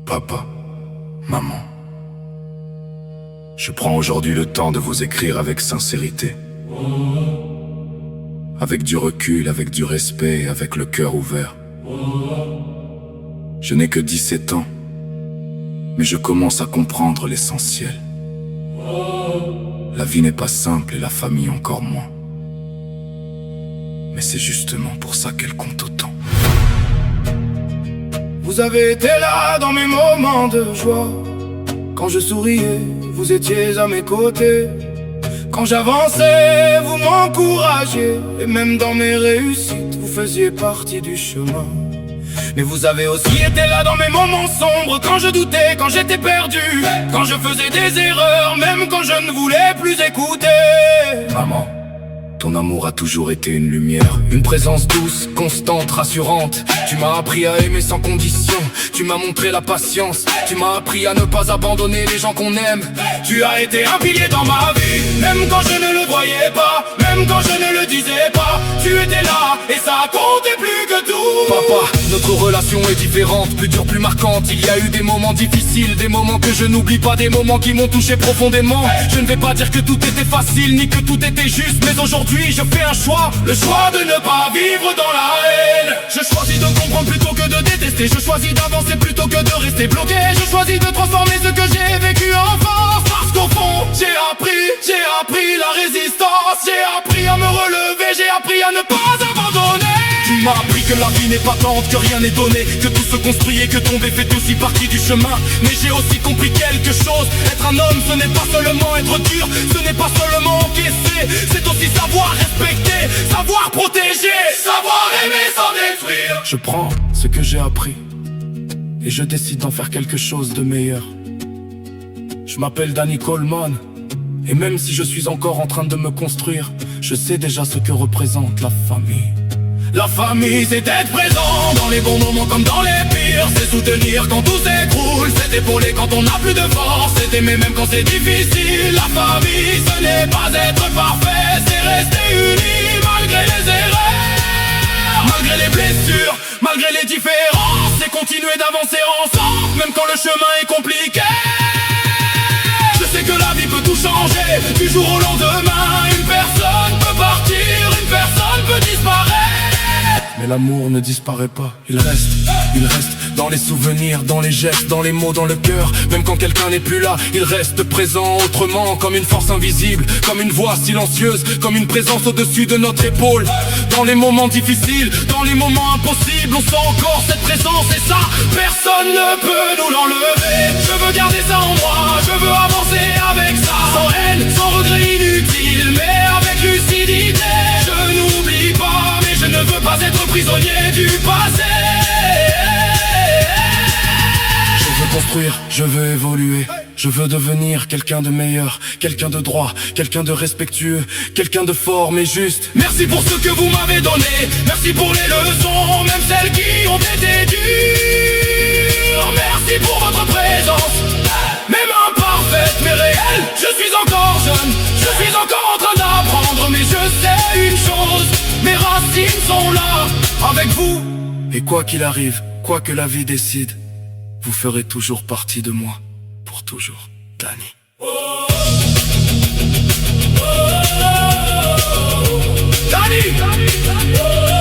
Papa, maman, je prends aujourd'hui le temps de vous écrire avec sincérité, avec du recul, avec du respect, avec le cœur ouvert. Je n'ai que 17 ans, mais je commence à comprendre l'essentiel. La vie n'est pas simple et la famille encore moins. Mais c'est justement pour ça qu'elle compte autant. Vous avez été là dans mes moments de joie. Quand je souriais, vous étiez à mes côtés. Quand j'avançais, vous m'encouragiez. Et même dans mes réussites, vous faisiez partie du chemin. Mais vous avez aussi été là dans mes moments sombres. Quand je doutais, quand j'étais perdu, quand je faisais des erreurs, même quand je ne voulais plus écouter. Maman, ton amour a toujours été une lumière, une présence douce, constante, rassurante. Tu m'as appris à aimer sans condition. Tu m'as montré la patience. Tu m'as appris à ne pas abandonner les gens qu'on aime. Tu as été un pilier dans ma vie, même quand je ne le voyais pas, même quand je ne le disais pas. Tu étais là et ça comptait plus que tout. Papa, notre relation est différente, plus dure, plus marquante. Il y a eu des moments difficiles, des moments que je n'oublie pas, des moments qui m'ont touché profondément. Je ne vais pas dire que tout était facile, ni que tout était juste, mais aujourd'hui je fais un choix, le choix de ne pas vivre dans la haine. Je choisis de comprendre plutôt que de détester. Je choisis d'avancer plutôt que de rester bloqué. Je choisis de transformer ce que j'ai vécu en force. Parce qu'au fond, j'ai appris la résistance. J'ai appris à me relever, j'ai appris à ne pas abandonner. Tu m'as appris que la vie n'est pas tente, que rien n'est donné, que tout se construit et que tomber fait aussi partie du chemin. Mais j'ai aussi compris quelque chose, être un homme ce n'est pas seulement être dur, ce n'est pas seulement encaisser, c'est aussi savoir respecter, savoir protéger, savoir aimer sans détruire. Je prends ce que j'ai appris et je décide d'en faire quelque chose de meilleur. Je m'appelle Danny Coleman, et même si je suis encore en train de me construire, je sais déjà ce que représente la famille. La famille, c'est être présent dans les bons moments comme dans les pires. C'est soutenir quand tout s'écroule, c'est épauler quand on n'a plus de force, c'est aimer même quand c'est difficile. La famille, ce n'est pas être parfait, c'est rester unis malgré les erreurs, malgré les blessures, malgré les différences. C'est continuer d'avancer ensemble, même quand le chemin est compliqué. Je sais que la vie peut tout changer, du jour au lendemain. Une personne peut partir, une personne peut disparaître. Mais l'amour ne disparaît pas, il reste dans les souvenirs, dans les gestes, dans les mots, dans le cœur. Même quand quelqu'un n'est plus là, il reste présent autrement, comme une force invisible, comme une voix silencieuse, comme une présence au-dessus de notre épaule. Dans les moments difficiles, dans les moments impossibles, on sent encore cette présence et ça, personne ne peut nous l'enlever. Je veux garder ça en moi, je veux avancer avec ça, sans haine, sans regret inutile, mais avec lucidité. Je n'oublie pas, mais je ne veux pas être prisonnier du passé. Je veux construire, je veux évoluer, je veux devenir quelqu'un de meilleur, quelqu'un de droit, quelqu'un de respectueux, quelqu'un de fort mais juste. Merci pour ce que vous m'avez donné, merci pour les leçons, même celles qui ont été dures. Merci pour votre présence, même imparfaite mais réelle. Je suis encore jeune, je suis encore en train d'apprendre, mais je sais une chose, mes racines sont là, avec vous. Et quoi qu'il arrive, quoi que la vie décide, vous ferez toujours partie de moi, pour toujours, Danny. Danny!